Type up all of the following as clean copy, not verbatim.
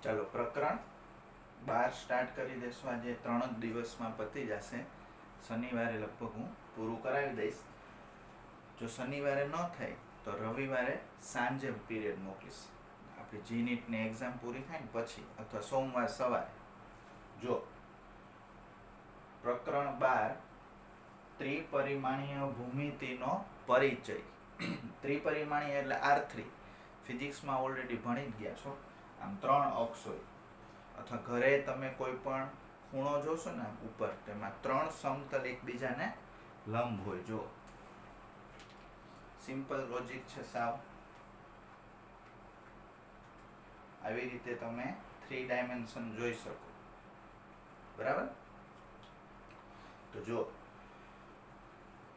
ચાલો પ્રકરણ 12 સ્ટાર્ટ કરી દઈશું. આજે 3 જ દિવસમાં પતી જશે. શનિવારે લગભગ હું પૂરું કરાવી દઈશ. જો શનિવારે ન થાય તો રવિવારે સાંજે પીરિયડ મોકલીશ. આપણી જી નીટની એક્ઝામ પૂરી થાય ને પછી, અથવા સોમવાર સવારે. જો પ્રકરણ 12 ત્રિપરિમાણીય ભૂમિતિનો પરિચય. ત્રિપરિમાણીય એટલે R3. ફિઝિક્સમાં ઓલરેડી ભણી જ ગયા છો. આમ 3 અક્ષ હોય, અથવા ઘરે તમે કોઈ પણ ખૂણો જોશો ને ઉપર, તેમાં 3 સમતલ એકબીજાને લંબ હોય. જો સિમ્પલ લોજિક છે સાવ. આવી રીતે તમે 3 ડાયમેન્શન જોઈ શકો. બરાબર? તો જો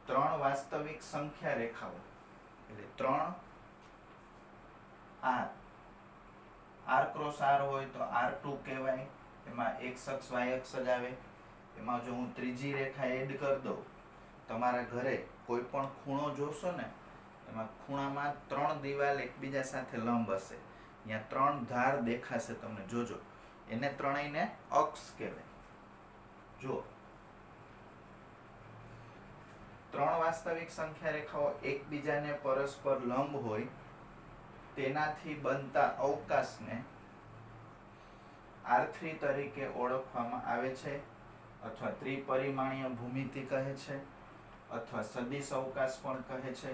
3 વાસ્તવિક સંખ્યા રેખાઓ એટલે 3 R ક્રોસ R હોય તો R2 કહેવાય. એમાં x અક્ષ y અક્ષ જ આવે. એમાં જો હું ત્રીજી રેખા એડ કરી દઉં, તમારા ઘરે કોઈ પણ ખૂણો જોશો ને, એમાં ખૂણામાં 3 દિવાલ એકબીજા સાથે લંબ હશે. અહીંયા 3 ધાર દેખાશે તમને, જોજો. એને ત્રણેયને અક્ષ કહેવાય. જો 3 વાસ્તવિક સંખ્યા રેખાઓ એકબીજાને પરસ્પર લંબ હોય, તેનાથી બનતા અવકાશને R3 તરીકે ઓળખવામાં આવે છે, અથવા ત્રિપરિમાણીય ભૂમિતિ કહે છે, અથવા સદિશ અવકાશ પણ કહે છે.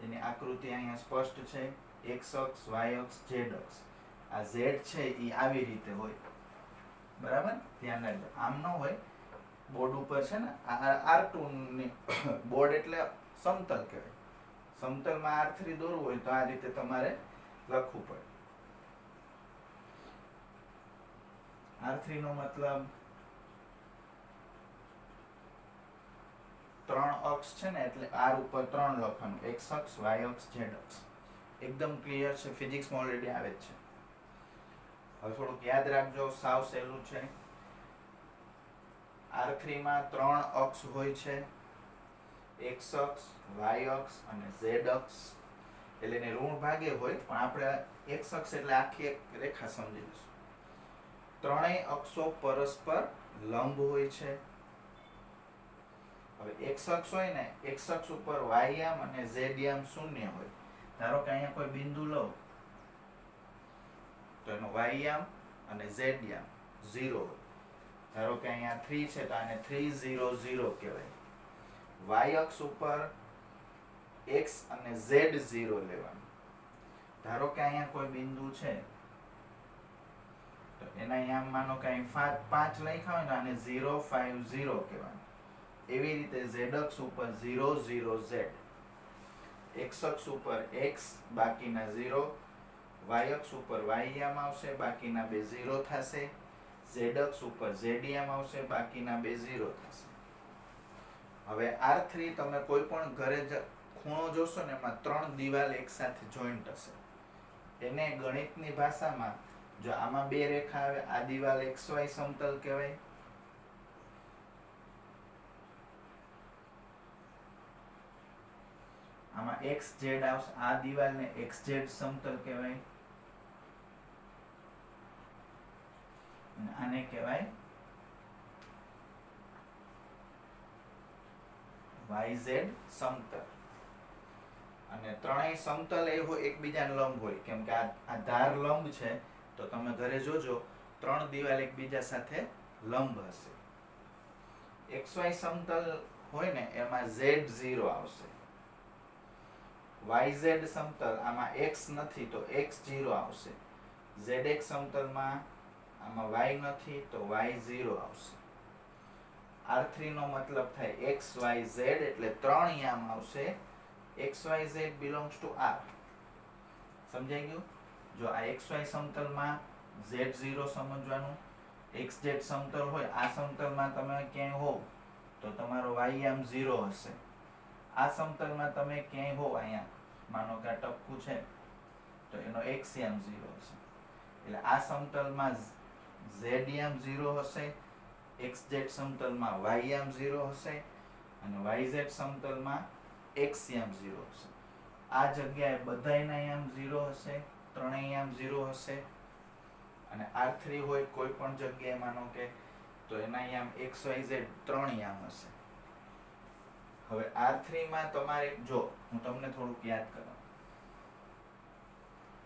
એની આકૃતિ અહીંયા સ્પષ્ટ છે. x અક્ષ, y અક્ષ, z અક્ષ. આ z છે એ આવી રીતે હોય. બરાબર? ધ્યાન રાખજો. આમ ન હોય. બોર્ડ ઉપર છે ને R2 ની બોર્ડ એટલે સમતલ કહેવાય. સમતલમાં R3 દોરવું હોય તો આ રીતે તમારે લખવું પડે. R3 નો મતલબ 3 અક્ષ છે ને, એટલે R ઉપર 3 લખવાનું. x અક્ષ, y અક્ષ, z અક્ષ. એકદમ ક્લિયર છે. ફિઝિક્સમાં ઓલરેડી આવે જ છે. હવે થોડુંક યાદ રાખજો, સાવ સહેલું છે. R3 માં 3 અક્ષ હોય છે. x અક્ષ, y અક્ષ અને z અક્ષ. એટલે એને ઋણ ભાગે હોય, પણ આપણે x અક્ષ એટલે આખી એક રેખા સમજી લઈશું. ત્રણેય અક્ષો પરસ્પર લંબ હોય છે. હવે x અક્ષ હોય ને, x અક્ષ ઉપર y યામ અને z યામ શૂન્ય હોય. ધારો કે અહીંયા કોઈ બિંદુ લઉં તો એનો y યામ અને z યામ 0 હોય. ધારો કે અહીંયા 3 છે તો આને 3 0 0 કહેવાય. y અક્ષ ઉપર x અને z 0 લેવાનું. ધારો કે અહીંયા કોઈ બિંદુ છે તો એના યામ માનો કે અહીં 5 લખ્યા હોય ને, આને 0 5 0 કહેવાનું. એવી રીતે z અક્ષ ઉપર 0 0 z, x અક્ષ ઉપર x બાકીના 0, y અક્ષ ઉપર y યામ આવશે, બાકીના બે 0 થશે. z અક્ષ ઉપર z યામ આવશે, બાકીના બે 0 થશે. હવે R3 તમે કોઈ પણ ઘરે ખૂણો જોશો ને, એમાં 3 દિવાલ એક સાથે જોઈન્ટ હશે. એને ગણિતની ભાષામાં, જો આમાં બે રેખા આવે, આ દિવાલ XY સમતલ કહેવાય. આમાં XZ આવશે. આ દિવાલને XZ સમતલ કહેવાય. અને આને કહેવાય YZ સમતલ. અને ત્રણેય સમતલ એ એકબીજાને લંબ હોય, કેમ કે આ ધાર લંબ છે. તો તમે ઘરે જોજો, 3 દિવાલ એકબીજા સાથે લંબ હશે. XY સમતલ હોય ને, એમાં Z0 આવશે. YZ સમતલ, આમાં x નથી તો x0 આવશે. ZX સમતલમાં આમાં y નથી તો y0 આવશે. R3 નો મતલબ થાય XYZ, એટલે 3 યામ આવશે. XYZ belongs to R. સમજાઈ ગયું? જો આ XY સમતલમાં Z0 સમજવાનું. XZ સમતલ હોય, આ સમતલમાં તમે ક્યાંય હોવ તો તમારો y યામ 0 હશે. આ સમતલમાં તમે ક્યાંય હોવ, અહીંયા માનો કે આ ટપકું છે તો એનો x યામ 0 હશે. એટલે આ સમતલમાં z યામ 0 હશે, XZ સમતલમાં y યામ 0 હશે, અને YZ સમતલમાં x યામ 0 હશે. આ જગ્યાએ બધાયના યામ 0 હશે, ત્રણેય યામ 0 હશે. અને R3 હોય કોઈ પણ જગ્યાએ માનો કે, તો એના યામ XYZ 3 યામ હશે. હવે R3 માં તમારે જો હું તમને થોડુંક યાદ કરાવું,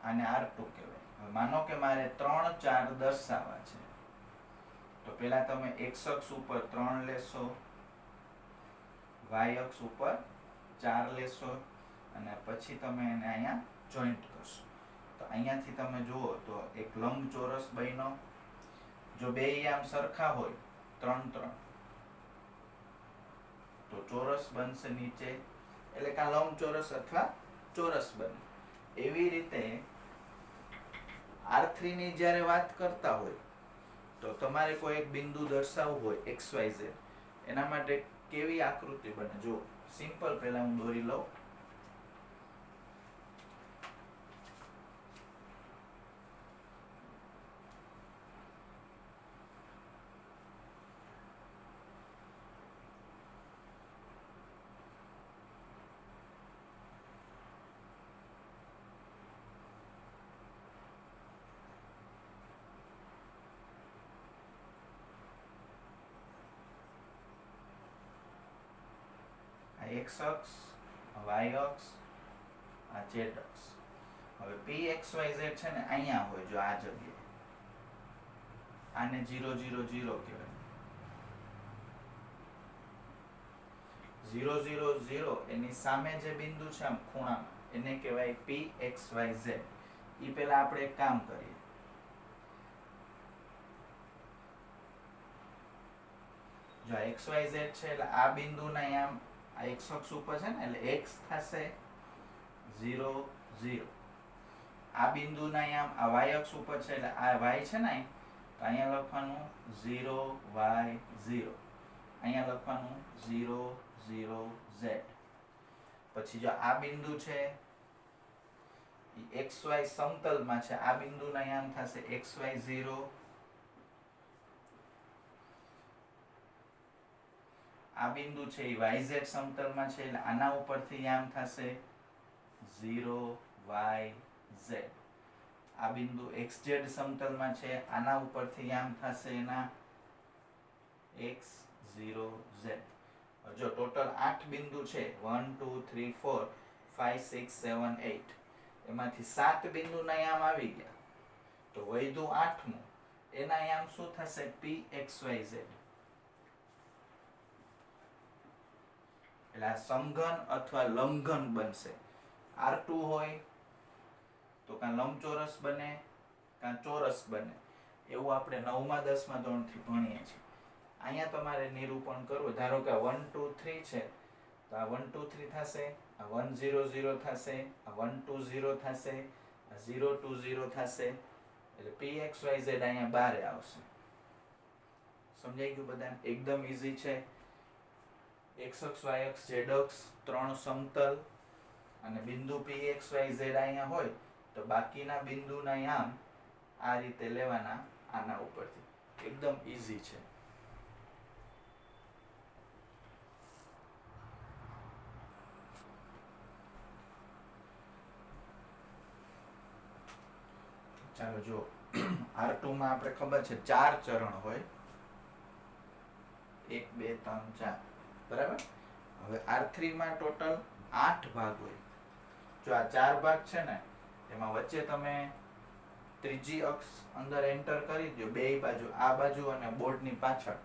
આને R2 કહેવાય. હવે માનો કે મારે 3 4 દર્શાવવા છે, તો પેલા તમે x અક્ષ ઉપર 3 લેશો, y અક્ષ ઉપર 4 લેશો, અને પછી તમે એને અહીંયા જોઈન્ટ કરશો. તો અહીંયાથી તમે જુઓ તો એક લંબચોરસ બન્યો. જો બે આમ સરખા હોય 3 3, તો ચોરસ બનશે નીચે, એટલે કે લંબચોરસ અથવા ચોરસ બને. એવી રીતે R3 ની જ્યારે વાત કરતા હોય, તો તમારે કોઈ એક બિંદુ દર્શાવવું હોય XYZ, એના માટે કેવી આકૃતિ બને જો સિમ્પલ પહેલા હું દોરી લઉં. x અક્ષ, y અક્ષ, આ z અક્ષ. હવે pxyz છે ને અહીંયા હોય, જો આ જગ્યાએ, આને 0 0 0 કહેવાય. 0 0 0 એની સામે જે બિંદુ છે આમ ખૂણામાં, એને કહેવાય pxyz. ઈ પહેલા આપણે એક કામ કરીએ. જો xyz છે એટલે આ બિંદુના આમ આ x અક્ષ ઉપર છે ને, એટલે x થશે 0 0. આ બિંદુના આમ આ y અક્ષ ઉપર છે એટલે આ y છે ને, તો અહીંયા લખવાનું 0 y 0, અહીંયા લખવાનું 0 0 z. પછી જો આ બિંદુ છે એ xy સમતલમાં છે, આ બિંદુના આમ થશે xy 0, આ બિંદુ છે એ YZ સમતલમાં છે, એટલે આના ઉપરથી આમ થશે 0 y z. આ બિંદુ XZ સમતલમાં છે, આના ઉપરથી આમ થશે એના x 0 z. જો ટોટલ 8 બિંદુ છે, 1 2 3 4 5 6 7 8, એમાંથી 7 બિંદુના આમ આવી ગયા, તો વધ્યું 8મું, એના આમ શું થશે pxyz. એટલે આ સમઘન અથવા લંબઘન બનશે. R2 હોય તો કાં લંબચોરસ બને કાં ચોરસ બને, એવું આપણે 9મા 10મા ધોરણથી ભણીએ છીએ. અહીંયા તમારે નિરૂપણ કરવું. ધારો કે 1 2 3 છે, તો આ 1 2 3 થશે, આ 1 0 0 થશે, આ 1 2 0 થશે, આ 0 2 0 થશે, એટલે pxyz અહીંયા બારે આવશે. સમજાઈ ગયું બધાને? એકદમ ઈઝી છે. x અક્ષ, y અક્ષ, z અક્ષ 3 સમતલ, અને બિંદુ pxyz અહીંયા હોય તો બાકીના બિંદુના આમ આ રીતે લેવાના આના ઉપરથી. એકદમ ઈઝી છે. ચાલો જો R2 માં આપણે ખબર છે 4 ચરણ હોય, 1 2 3 4, બરાબર. હવે R3 માં ટોટલ 8 ભાગ હોય. જો આ 4 ભાગ છે ને, એમાં વચ્ચે તમે ત્રીજી અક્ષ અંદર એન્ટર કરી દો, બે બાજુ, આ બાજુ અને બોર્ડની પાછળ.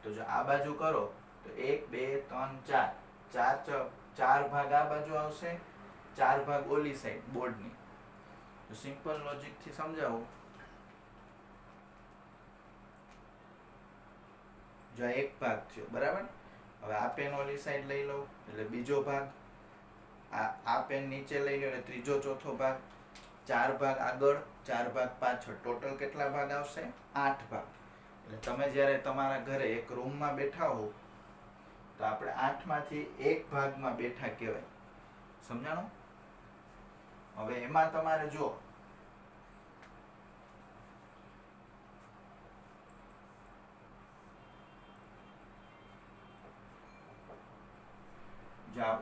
તો જો આ બાજુ કરો તો 1 2 3 4, 4 ભાગ આ બાજુ આવશે, 4 ભાગ ઓલી સાઈડ બોર્ડની. તો સિમ્પલ લોજિક થી સમજાવું. જો એક ભાગ થયો, બરાબર. હવે આ પેન ઓલી સાઈડ લઈ લો એટલે બીજો ભાગ, આ પેન નીચે લઈ લો એટલે ત્રીજો ચોથો ભાગ, 4 ભાગ આગળ 4 ભાગ પાછળ, ટોટલ કેટલા ભાગ આવશે? 8 ભાગ. એટલે તમે જ્યારે તમારા ઘરે એક રૂમમાં બેઠા હો તો આપણે 8 માંથી એક ભાગમાં બેઠા કહેવાય. સમજાણું? હવે એમાં તમારે જો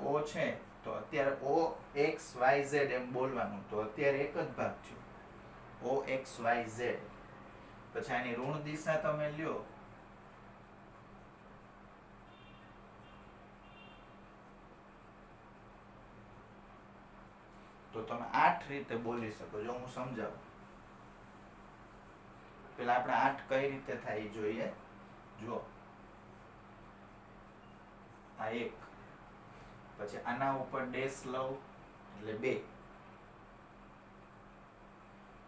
O છે તો અત્યારે O X Y Z એમ બોલવાનું, તો અત્યારે એક જ ભાગ થયો O X Y Z. પછી આની ઋણ દિશા તમે લ્યો તો તમે 8 રીતે બોલી શકો. જો હું સમજાવું, પેલા આપણે 8 કઈ રીતે થાય એ જોઈએ. જો આ 1, પછી આના ઉપર ડેશ લઉં એટલે 2,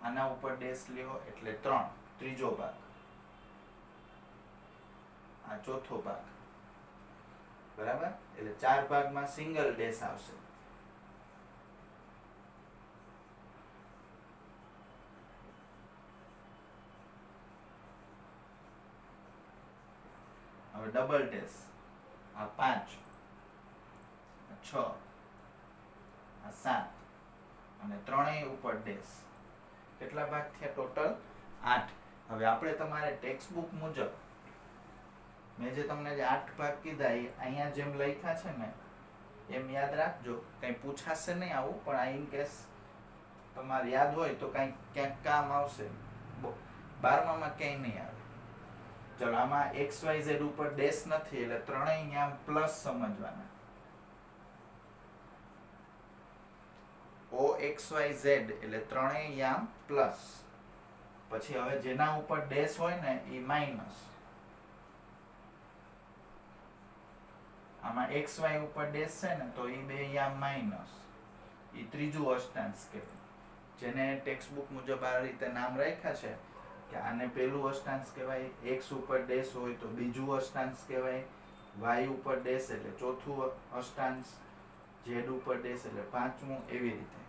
આના ઉપર ડેશ લ્યો એટલે 3, ત્રીજો ભાગ, આ ચોથો ભાગ, બરાબર. એટલે 4 ભાગમાં સિંગલ ડેશ આવશે. હવે ડબલ ડેશ, આ 5, 6, આ 7 અને ત્રણેય ઉપર ડેશ. કેટલા ભાગ થયા ટોટલ? 8. હવે આપણે તમારે ટેક્સ્ટ બુક મુજબ મેં જે તમને જે 8 ભાગ કીધા એ અહીંયા જેમ લખ્યા છે ને એમ યાદ રાખજો. કંઈ પૂછાશે નહીં આવું, પણ આ ઇન કેસ તમારે યાદ હોય તો કંઈક ક્યાંક કામ આવશે. 12માં ક્યાંય નહીં આવે. ચલો, આમાં XYZ ઉપર ડેશ નથી એટલે ત્રણેય અહીંયા પ્લસ સમજવાના. OXYZ એટલે ત્રણેય યામ પ્લસ. પછી હવે જેના ઉપર ડેશ હોય ને એ માઇનસ. આમાં XY ઉપર ડેશ છે ને તો એ બે યામ માઇનસ. એ ત્રીજું અષ્ટાંશ કહેવાય. જેને ટેક્સ્ટ બુક મુજબ આ રીતે નામ રાખ્યા છે કે આને પહેલું અષ્ટાંશ કહેવાય, X ઉપર ડેશ હોય તો બીજું અષ્ટાંશ કહેવાય, Y ઉપર ડેશ એટલે ચોથું અષ્ટાંશ, Z ઉપર ડેશ એટલે પાંચમું, એવી રીતે.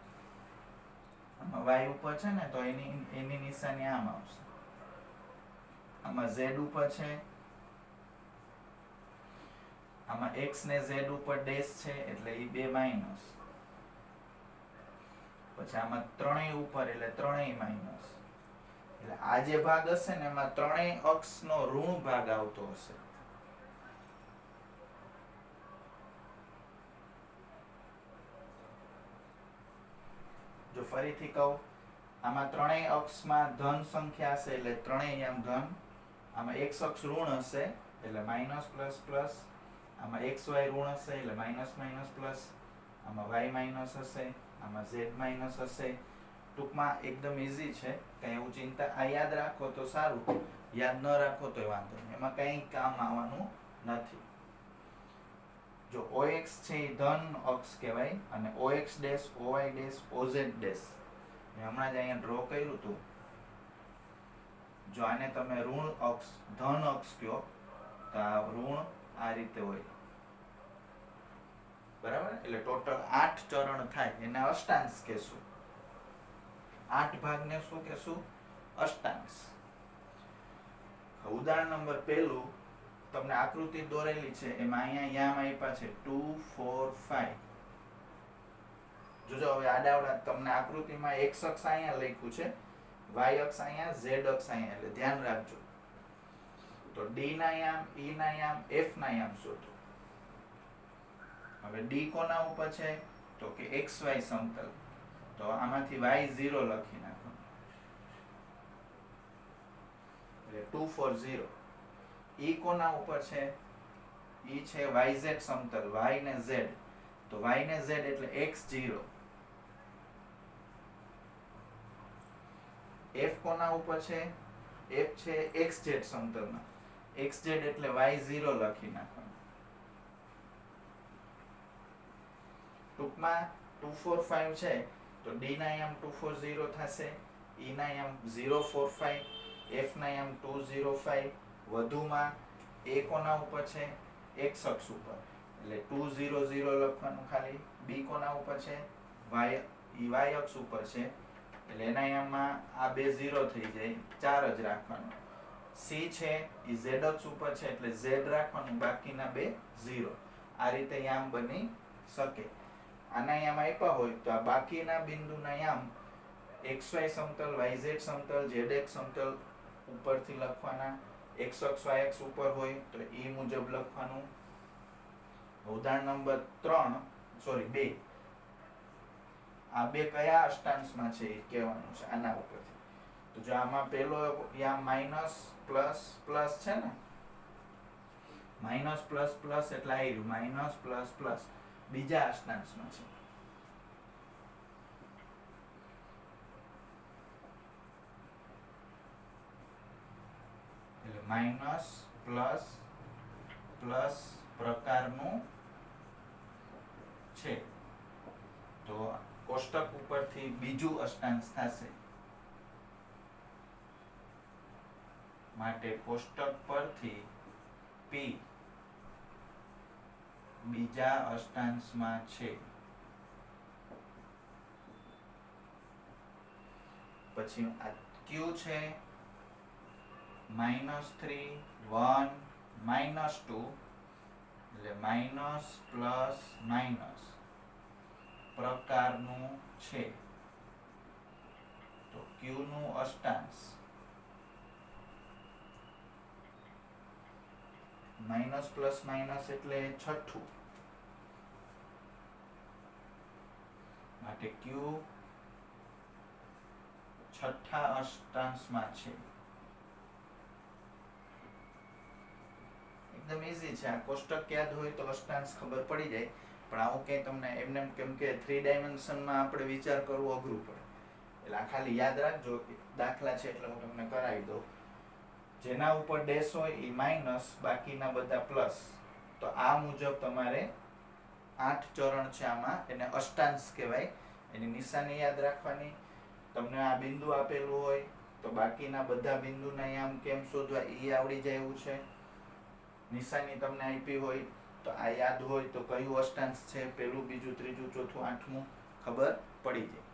આમાં Y ઉપર છે ને તો એની નિશાની આમ આવશે. આમાં Z ઉપર છે, આમાં X ને Z ઉપર ડેશ છે એટલે એ બે માઇનસ. પછી આમાં ત્રણેય ઉપર એટલે ત્રણેય માઇનસ. એટલે આ જે ભાગ હશે ને એમાં ત્રણેય અક્ષનો ઋણ ભાગ આવતો હશે. જો ફરીથી કહું, આમાં ત્રણેય અક્ષમાં ધન સંખ્યા હશે એટલે ત્રણેય આમ ધન. આમાં x અક્ષ ઋણ હશે એટલે માઇનસ પ્લસ પ્લસ. આમાં XY ઋણ હશે એટલે માઇનસ માઇનસ પ્લસ. આમાં Y માઇનસ હશે, આમાં Z માઇનસ હશે. ટૂંકમાં એકદમ ઈઝી છે, કંઈ એવું ચિંતા. આ યાદ રાખો તો સારું, યાદ ન રાખો તો વાંધો નહીં, એમાં કંઈ કામ આવવાનું નથી. જો OX છે એ ધન અક્ષ કહેવાય અને OX dash, OY dash, OZ dash મેં હમણાં જ અહીંયા ડ્રો કર્યું હતું. જો આને તમે ઋણ અક્ષ, ધન અક્ષ કહો તો આ ઋણ આ રીતે હોય, બરાબર. એટલે ટોટલ 8 ચરણ થાય, એને અષ્ટાંશ કહેશું. 8 ભાગને શું કહેશું? અષ્ટાંશ. ઉદાહરણ નંબર પહેલું તમને આકૃતિ દોરેલી છે, એમાં અહીંયા યામ આપ્યા છે 2, 4, 5. જોજો હવે આડાવડા તમને આકૃતિમાં x અક્ષ અહીંયા લખ્યું છે, y અક્ષ અહીંયા, z અક્ષ અહીંયા, એટલે ધ્યાન રાખજો. તો d ના યામ, e ના યામ, f ના યામ શોધો. હવે d કોના ઉપર છે? તો કે xy સમતલ. તો આમાંથી y0 લખી નાખો એટલે 2, 4, 0. e કોના ઉપર છે? e છે yz સમતલ, y ને z. તો y ને z એટલે x0. f કોના ઉપર છે? f છે xz સમતલમાં, xz એટલે y0 લખી નાખવાનું. ટૂંકમાં 2, 4, 5 છે તો d ના યામ 2, 4, 0 થશે, e ના યામ 0, 4, 5, f ના યામ 2, 0, 5. વધુમાં a કોના ઉપર છે? x અક્ષ ઉપર એટલે 2, 0, 0 લખવાનું ખાલી. b કોના ઉપર છે? y અક્ષ ઉપર છે એટલે એના યામમાં આ બે 0 થઈ જાય, 4 જ રાખવાનું. c છે એ z અક્ષ ઉપર છે એટલે z રાખવાનું, બાકીના બે 0. આ રીતે યામ બની શકે. આના યામ આપ્યા હોય તો આ બાકીના બિંદુના યામ xy સમતલ, yz સમતલ, zx સમતલ ઉપરથી લખવાના. x અક્ષ y અક્ષ ઉપર હોય તો એ મુજબ લખવાનું. ઉદાહરણ નંબર 2 આ બે કયા અષ્ટાંશમાં છે એ કહેવાનું છે આના ઉપરથી. તો જો આમાં પેલો યામ માઇનસ પ્લસ પ્લસ છે ને, માઇનસ પ્લસ પ્લસ એટલે આવી રહ્યું માઇનસ પ્લસ પ્લસ બીજા અષ્ટાંશમાં છે. એટલે માઇનસ પ્લસ પ્લસ પ્રકારનું છે. તો કોષ્ટક ઉપરથી બીજું અષ્ટાંશ થશે, માટે કોષ્ટક પરથી P બીજા અષ્ટાંશમાં છે. પછી આ Q છે -3 1 -2 એટલે માઇનસ પ્લસ માઇનસ પ્રકારનું છે. તો Q નું અષ્ટાંશ માઇનસ પ્લસ માઇનસ એટલે છઠ્ઠું, માટે Q છઠ્ઠા અષ્ટાંશમાં છે. એકદમ ઈઝી છે. આ કોષ્ટક યાદ હોય તો અષ્ટાંશ ખબર પડી જાય, પણ આવું કંઈ તમને એમને કેમ કે 3 ડાયમેન્શનમાં આપણે વિચાર કરવો અઘરું પડે. એટલે આ ખાલી યાદ રાખજો, દાખલા છે એટલે હું તમને કરાવી દઉં. જેના ઉપર ડેશ હોય એ માઇનસ, બાકીના બધા પ્લસ. તો આ મુજબ તમારે 8 ચરણ છે આમાં, એને અષ્ટાંશ કહેવાય. એની નિશાની યાદ રાખવાની. તમને આ બિંદુ આપેલું હોય તો બાકીના બધા બિંદુના યામ કેમ શોધવા એ આવડી જાય એવું છે. નિશાની તમને આપી હોય તો આ યાદ હોય તો કયું અષ્ટાંશ છે, પહેલું બીજું ત્રીજું ચોથું આઠમું ખબર પડી જાય.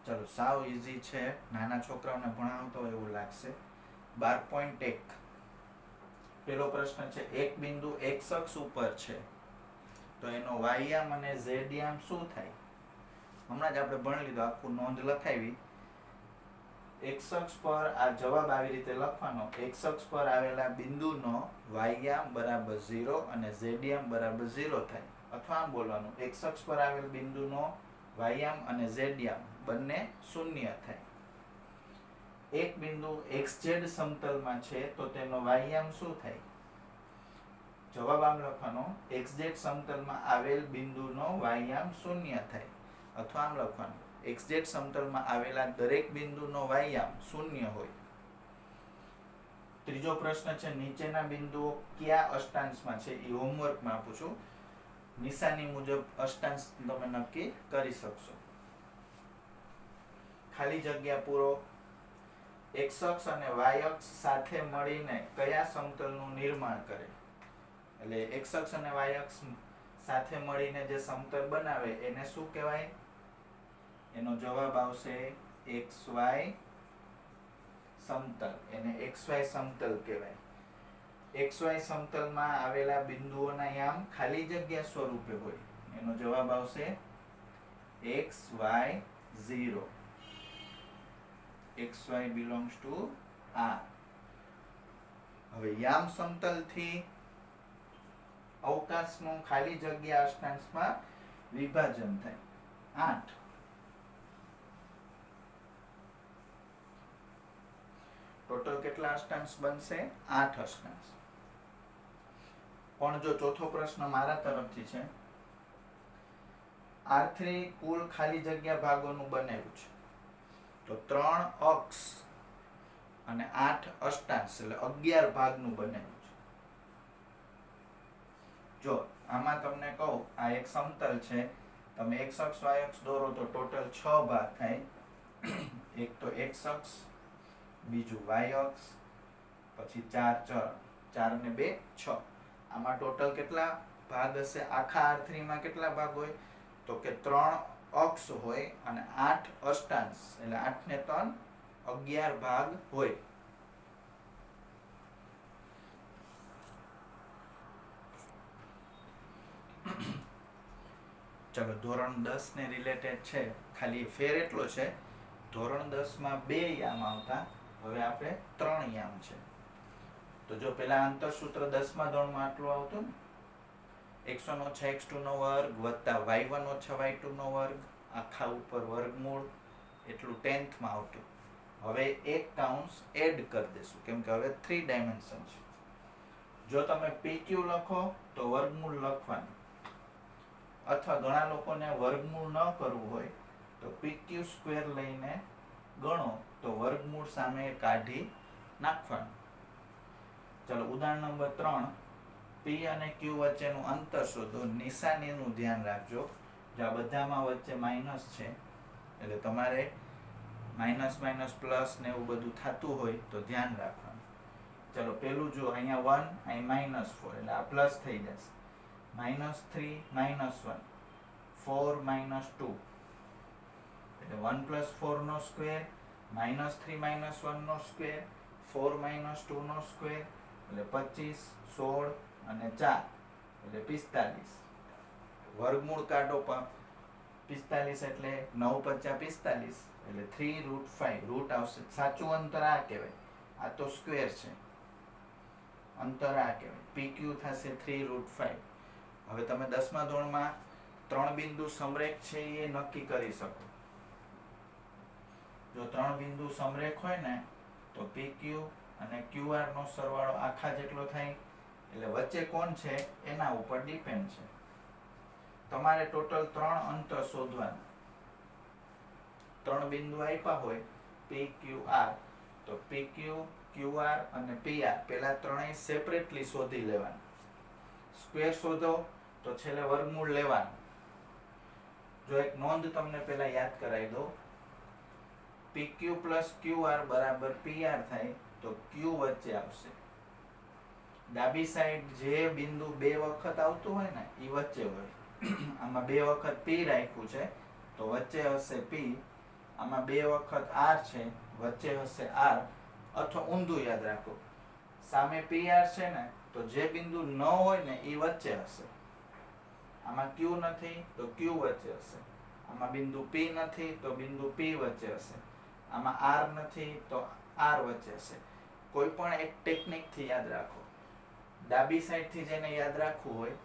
ચલો, સાવ ઈઝી છે, નાના છોકરાઓને ભણાવતો હોય એવું લાગશે. 12.1 પેલો પ્રશ્ન છે, એક બિંદુ x અક્ષ ઉપર છે તો એનો y યામ અને z યામ શું થાય? હમણાં જ આપણે ભણી લીધું, આખું નોંધ લખાવી. x અક્ષ પર આ જવાબ આવી રીતે લખવાનો, x અક્ષ પર આવેલા બિંદુનો y યામ બરાબર 0 અને z યામ બરાબર 0 થાય. અથવા આમ બોલવાનું, x અક્ષ પર આવેલ બિંદુનો y યામ અને z યામ બંને શૂન્ય થાય. એક બિંદુ xz સમતલમાં છે તો તેનો y યામ શું થાય? જવાબ આમ લખવાનો, xz સમતલમાં આવેલ બિંદુનો y યામ શૂન્ય થાય. અથવા આમ લખવાનું, xz સમતલમાં આવેલા દરેક બિંદુનો y યામ શૂન્ય હોય. ત્રીજો પ્રશ્ન છે, નીચેના બિંદુઓ કયા અષ્ટાંશમાં છે? એ હોમવર્કમાં આપું છું. નિશાની મુજબ અષ્ટાંશ તમે નક્કી કરી શકશો. ખાલી જગ્યા પૂરો. x અક્ષ અને y અક્ષ સાથે મળીને કયા સમતલનું નિર્માણ કરે? એટલે x અક્ષ અને y અક્ષ સાથે મળીને જે સમતલ બનાવે એને શું કહેવાય? એનો જવાબ આવશે xy સમતલ. એને xy સમતલ કહેવાય. xy સમતલમાં આવેલા બિંદુઓના યામ ખાલી જગ્યા સ્વરૂપે હોય. એનો જવાબ આવશે xy0. xy belongs to R. હવે યામ સમતલથી અવકાશનું ખાલી જગ્યા અષ્ટાંશમાં વિભાજન થાય 8. ટોટલ કેટલા અષ્ટાંશ બનશે? 8 અષ્ટાંશ. પણ જો ચોથો પ્રશ્ન મારા તરફથી છે, R3 કુલ ખાલી જગ્યા ભાગોનું બનેલું છે. તો 3 અક્ષ અને 8 અષ્ટાંશ એટલે 11 ભાગનું બનેલું છે. જો આમાં તમને કહું, આ એક સમતલ છે, તમે x અક્ષ y અક્ષ દોરો તો ટોટલ 6 ભાગ થાય. એક તો x અક્ષ, બીજું y અક્ષ, પછી 4 ચરણ, 4 ને 2 6. આમાં ટોટલ કેટલા ભાગ હશે? આખા R3 માં કેટલા ભાગ હોય? તો કે 3 અક્ષ હોય અને 8 અષ્ટાંશ એટલે 8 ને 3 11 ભાગ હોય. ચલો, ધોરણ 10 ને રિલેટેડ છે, ખાલી ફેર એટલો છે, ધોરણ 10 માં 2 યામ આવતા, હવે આપણે 3 યામ છે. તો જો પેલા આંતરસૂત્ર 10મા ધોરણમાં આટલું આવતું ને, x1 - x2 નો વર્ગ વત્તા y1 - y2 નો વર્ગ આખા ઉપર વર્ગમૂળ, એટલું 10th માં આવતું. હવે એક કાઉન્સ એડ કરી દેશું કેમ કે હવે 3 ડાયમેન્શન છે. જો તમે PQ લખો તો વર્ગમૂળ લખવાનું, અથવા ઘણા લોકોને વર્ગમૂળ ન કરવું હોય તો PQ² લઈને ગણો તો વર્ગમૂળ સામે કાઢી નાખવાનું. ચલો ઉદાહરણ નંબર 3, P અને Q વચ્ચેનું અંતર શોધો. નિશાનીનું ધ્યાન રાખજો, જો આ બધામાં વચ્ચે માઇનસ છે એટલે તમારે માઇનસ માઇનસ પ્લસ ને એવું બધું થતું હોય તો ધ્યાન રાખવાનું. ચલો પેલું જો અહીંયા 1, અહીં -4 એટલે આ પ્લસ થઈ જશે. -3 -1 4 -2 એટલે 1 + 4 નો સ્ક્વેર, -3 -1 નો સ્ક્વેર, 4 - 2 નો સ્ક્વેર એટલે 25, 16 અને 4 એટલે 45. વર્ગમૂળ કાઢો 45 એટલે 9 × 5 = 45 એટલે 3√5 રૂટ આવશે. સાચું અંતર આ કહેવાય, આ તો સ્ક્વેર છે, અંતર આ કહેવાય. PQ થશે 3√5. હવે તમે 10મા ધોરણમાં 3 બિંદુ સમરેખ છે એ નક્કી કરી શકો. જો 3 બિંદુ સમરેખ હોય ને તો PQ અને QR નો સરવાળો આખા જેટલો થાય, એટલે વચ્ચે કોણ છે એના ઉપર ડિપેન્ડ છે. તમારે ટોટલ 3 અંતર શોધવાના. 3 બિંદુ આપ્યા હોય PQR, તો PQ, QR અને PR પેલા ત્રણેય સેપરેટલી શોધી લેવાના. સ્ક્વેર શોધો તો છેલ્લે વર્ગમૂળ લેવાનું. જો એક નોંધ તમને પેલા યાદ કરાવી દો, PQ + QR = PR થાય તો Q વચ્ચે આવશે. ડાબી સાઈડ જે બિંદુ 2 વખત આવતું હોય ને એ વચ્ચે હોય. આમાં 2 વખત P રાખ્યું છે તો વચ્ચે હશે P. આમાં 2 વખત R છે, વચ્ચે હશે R. અથવા ઊંધું યાદ રાખો, સામે PR છે ને તો જે બિંદુ ન હોય ને એ વચ્ચે હશે. આમાં Q નથી તો Q વચ્ચે હશે. આમાં બિંદુ P નથી તો બિંદુ P વચ્ચે હશે. આમાં R નથી તો R વચ્ચે હશે. કોઈ પણ એક ટેકનિક થી યાદ રાખો. ડાબી સાઈડ થી જેને યાદ રાખવું હોય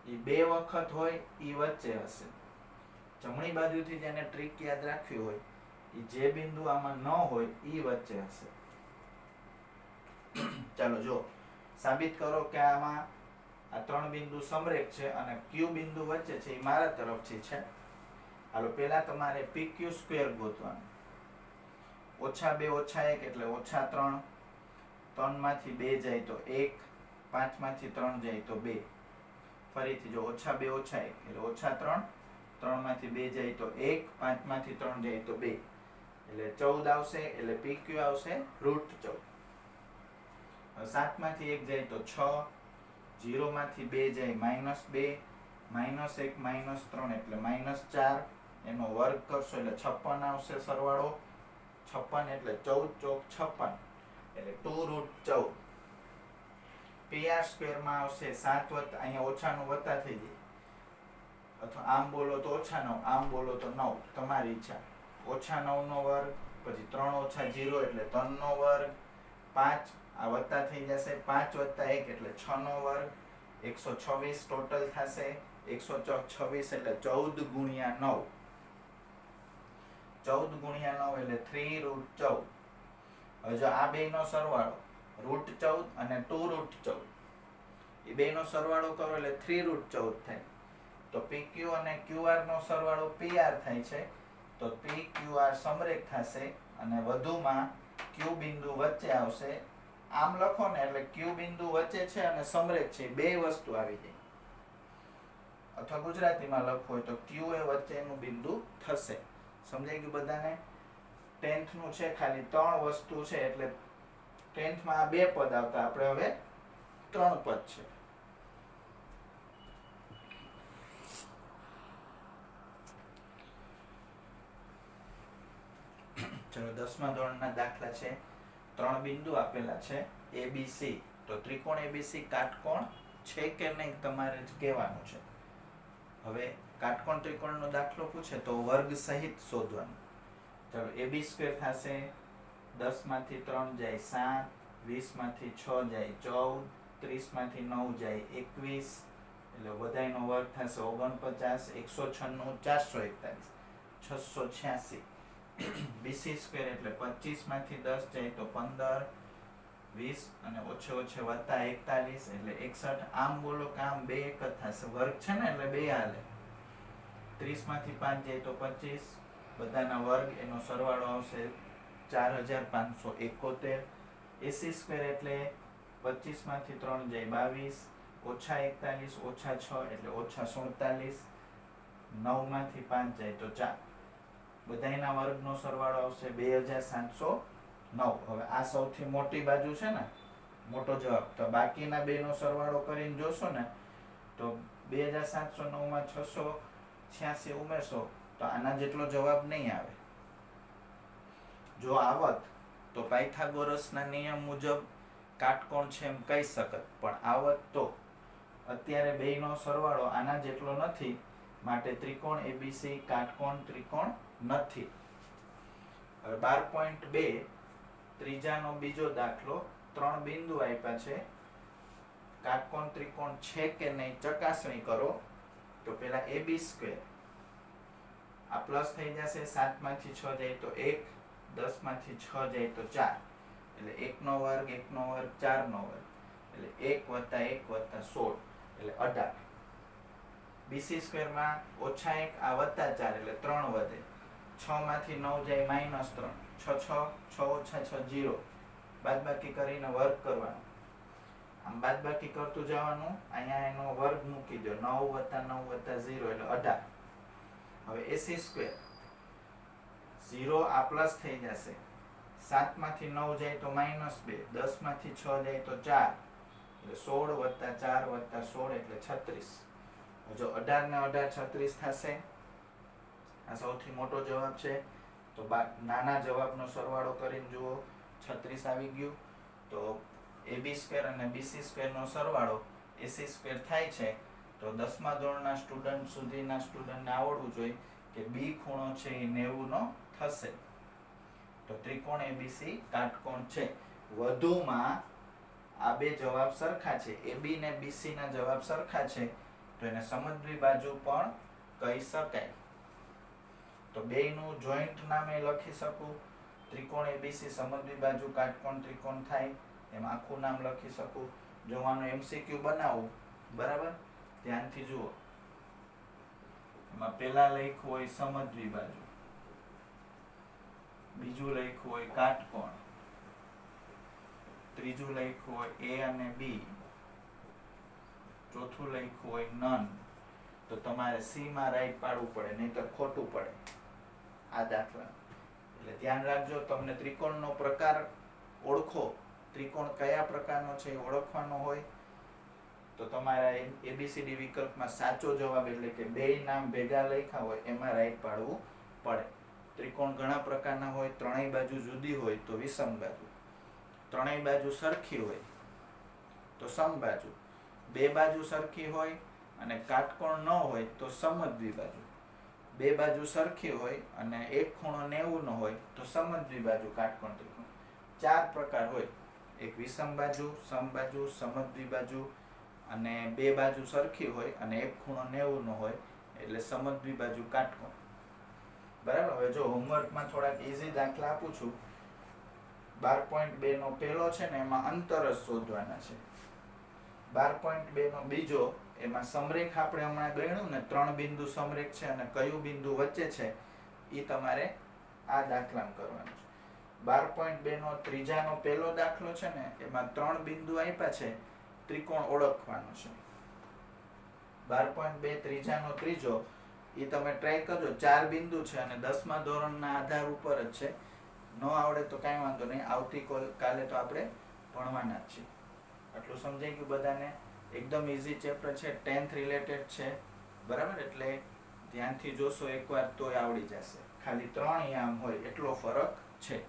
એ 2 વખત હોય એ વચ્ચે હશે. જમણી બાજુથી જેને ટ્રીક યાદ રાખવી હોય એ જે બિંદુ આમાં ન હોય એ વચ્ચે હશે. ચાલો જો સાબિત કરો કે આમાં આ 3 બિંદુ સમરેખ છે અને Q બિંદુ વચ્ચે છે, એ મારા તરફથી છે. હાલો પેલા તમારે PQ² ગોતવાનું. -2 - 1 એટલે -3. 3 માંથી 2 જાય તો 1, 5 માંથી 3 જાય તો 2. ફરીથી જો -2 - 1 એટલે -3. 3 માંથી 2 જાય તો 1, 5 માંથી 3 જાય તો 2 એટલે 14 આવશે. એટલે PQ આવશે √14. 7 માંથી 1 જાય તો 6, 0 માંથી 2 જાય -2, -1 - 3 એટલે -4. એનો વર્ગ કરશો એટલે 56 આવશે સરવાળો. 56 એટલે 14 × 56 એટલે 2√14. PR² માં આવશે 7 વત્તા, અહીંયા ઓછાનું વત્તા થઈ જાય, અથવા આમ બોલો તો -9, આમ બોલો તો 9, તમારી ઈચ્છા. -9 નો વર્ગ, પછી 3 - 0 એટલે 3 નો વર્ગ, 5 આ વત્તા થઈ જશે, 5 + 1 એટલે 6 નો વર્ગ, 126 ટોટલ થશે. 126 એટલે 14 × 9, 14 × 9 એટલે 3√14. હવે જો આ બેયનો સરવાળો √14 અને 2√14, એ બેયનો સરવાળો કરો એટલે 3√14 થાય. તો PQ અને QR નો સરવાળો PR થાય છે, તો PQR સમરેખ થશે અને વધુમાં Q બિંદુ વચ્ચે આવશે. આમ લખો ને એટલે Q બિંદુ વચ્ચે છે અને સમરેખ છે, બે વસ્તુ આવી જાય. અથવા ગુજરાતીમાં લખવું હોય તો Q એ વચ્ચેનું બિંદુ થશે. સમજાઈ ગયું બધાને? 10th નું છે, ખાલી 3 વસ્તુ છે એટલે 10th માં આ 2 પદ આવતા, આપણે હવે 3 પદ છે. ચલો 10મા ધોરણના દાખલા છે. 3 બિંદુ આપેલા છે ABC. તો ત્રિકોણ ABC કાટકોણ છે કે નહીં તમારે જ કહેવાનું છે. હવે કાટકોણ ત્રિકોણનો દાખલો પૂછે તો વર્ગ સહિત શોધવાનું. ચલો AB² થશે, 10 માંથી 3 જાય 7, 20 માંથી 6 જાય 14, 30 માંથી 9 જાય 21, એટલે બધાયનો વર્ગ થશે 49, 196, 441, 686. BC સ્ક્વેર એટલે 25 માંથી 10 જાય તો 15, 20 અને ઓછે ઓછે વત્તા 41 એટલે 61. આમ બોલો કે આમ બે એક જ થશે, વર્ગ છે ને એટલે બે હાલે. 30 માંથી 5 જાય તો 25, બધાના વર્ગ એનો સરવાળો આવશે 4571. AC સ્ક્વેર એટલે 25 માંથી 3 જાય 22, ઓછા 41 ઓછા 6 એટલે ઓછા 47, 9 માંથી 5 જાય તો 4, બધાયના વર્ગનો સરવાળો આવશે 2709. હવે આ સૌથી મોટી બાજુ છે ને, મોટો જવાબ. તો બાકીના બેનો સરવાળો કરીને જોશો ને તો 2709 માં 686 ઉમેરશો તો આના જેટલો જવાબ નહીં આવે. જો આવત તો પાયથાગોરસના નિયમ મુજબ કાટકોણ છે એમ કહી શકત, પણ આવત તો અત્યારે બેયનો સરવાળો આના જેટલો નથી, માટે ત્રિકોણ ABC કાટકોણ ત્રિકોણ નથી. હવે 12.2 ત્રીજાનો બીજો દાખલો. 3 બિંદુ આપ્યા છે, કાટકોણ ત્રિકોણ છે કે નહીં ચકાસણી કરો. તો પેલા AB સ્ક્વેર, આ પ્લસ થઈ જશે, 7 માંથી 6 જાય તો 1, 10 માંથી 6 જાય તો 4, એટલે 1 નો વર્ગ 1 નો વર્ગ 4 નો વર્ગ, એટલે 1 + 1 + 16 એટલે 18. BC સ્ક્વેરમાં ઓછા 1 આ વત્તા 4 એટલે 3 વધે, 6 માંથી 9 જાય -3, 6 ઓછા 6 0, બાદબાકી કરીને વર્ગ કરવાનો. આમ બાદબાકી કરતું જવાનું, અહીંયા એનો વર્ગ મૂકી દો, 9 + 9 + 0 એટલે 18. હવે AC સ્ક્વેર 0 આ પ્લસ થઈ જશે, 7 માંથી 9 જાય તો -2, 10 માંથી 6 જાય તો 4, એટલે 16 + 4 + 16 એટલે 36. જો 18 ને 18 36 થશે. આ સૌથી મોટો જવાબ છે. તો નાના જવાબનો સરવાળો કરીને જુઓ, 36 આવી ગયું. તો AB સ્ક્વેર અને BC સ્ક્વેરનો સરવાળો AC સ્ક્વેર થાય છે. તો 10મા ધોરણના સ્ટુડન્ટ સુધીના સ્ટુડન્ટને આવડવું જોઈએ કે B ખૂણો છે એ 90 નો થશે. તો ત્રિકોણ ABC કાટકોણ છે. વધુમાં આ બે જવાબ સરખા છે, AB ને BC ના જવાબ સરખા છે, તો એને સમદ્વિ બાજુ પણ કહી શકાય. તો બેયનું જોઈન્ટ નામે લખી શકું. ત્રિકોણ ABC સમદ્વિ બાજુ કાટકોણ ત્રિકોણ થાય, એમાં આખું નામ લખી શકું. જો આનો MCQ બનાવું, બરાબર, ધ્યાનથી જુઓ. એમાં પેલા લખ્યું હોય સમદ્વિ બાજુ, બીજું લખ્યું હોય કાટકોણ, ત્રીજું લખ્યું હોય A અને B, ચોથું લખ્યું હોય નન. તો તમારે C માં રાઈટ પાડવું પડે, નહીંતર ખોટું પડે આ દાખલા. એટલે ધ્યાન રાખજો, તમને ત્રિકોણનો પ્રકાર ઓળખો, ત્રિકોણ કયા પ્રકારનો છે એ ઓળખવાનો હોય તો તમારા ABCD વિકલ્પમાં સાચો જવાબ એટલે કે બે નામ ભેગા લખ્યા હોય એમાં રાઈટ પાડવું પડે. ત્રિકોણ ઘણા પ્રકારના હોય, ત્રણેય બાજુ જુદી હોય તો વિષમ બાજુ, ત્રણેય બાજુ સરખી હોય તો સમબાજુ, બે બાજુ સરખી હોય અને કાટકોણ ન હોય તો સમદ્વિ બાજુ, બે બાજુ સરખી હોય અને એક ખૂણો 90 નો હોય તો સમદ્વિ બાજુ કાટકોણ ત્રિકોણ. 4 પ્રકાર હોય, એક વિષમ બાજુ, સમબાજુ, સમદ્વિ બાજુ અને બે બાજુ સરખી હોય અને એક ખૂણો 90 નો હોય એટલે સમદ્વિ બાજુ કાટકોણ. બરાબર. હવે જો હોમવર્કમાં થોડાક ઈઝી દાખલા આપું છું. 12.2 નો પહેલો છે ને એમાં અંતર જ શોધવાના છે. 12.2 નો બીજો, એમાં સમરેખ આપણે હમણાં ગણ્યું ને, 3 બિંદુ સમરેખ છે અને કયું બિંદુ વચ્ચે છે એ તમારે આ દાખલામાં કરવાનું છે. 12.2 નો ત્રીજાનો પહેલો દાખલો છે ને, એમાં 3 બિંદુ આપ્યા છે, ત્રિકોણ ઓળખવાનો છે. 12.2 ત્રીજાનો ત્રીજો, એ તમે ટ્રાય કરજો. 4 બિંદુ છે અને 10મા ધોરણના આધાર ઉપર જ છે. ન આવડે તો કાંઈ વાંધો નહીં, આવતી કાલે તો આપણે ભણવાના જ છીએ. આટલું સમજાઈ ગયું બધાને? એકદમ ઇઝી ચેપ્ટર છે, 10th રિલેટેડ છે, બરાબર. એટલે ધ્યાનથી જોશો એકવાર તોય આવડી જશે. ખાલી 3 આમ હોય એટલો ફરક છે.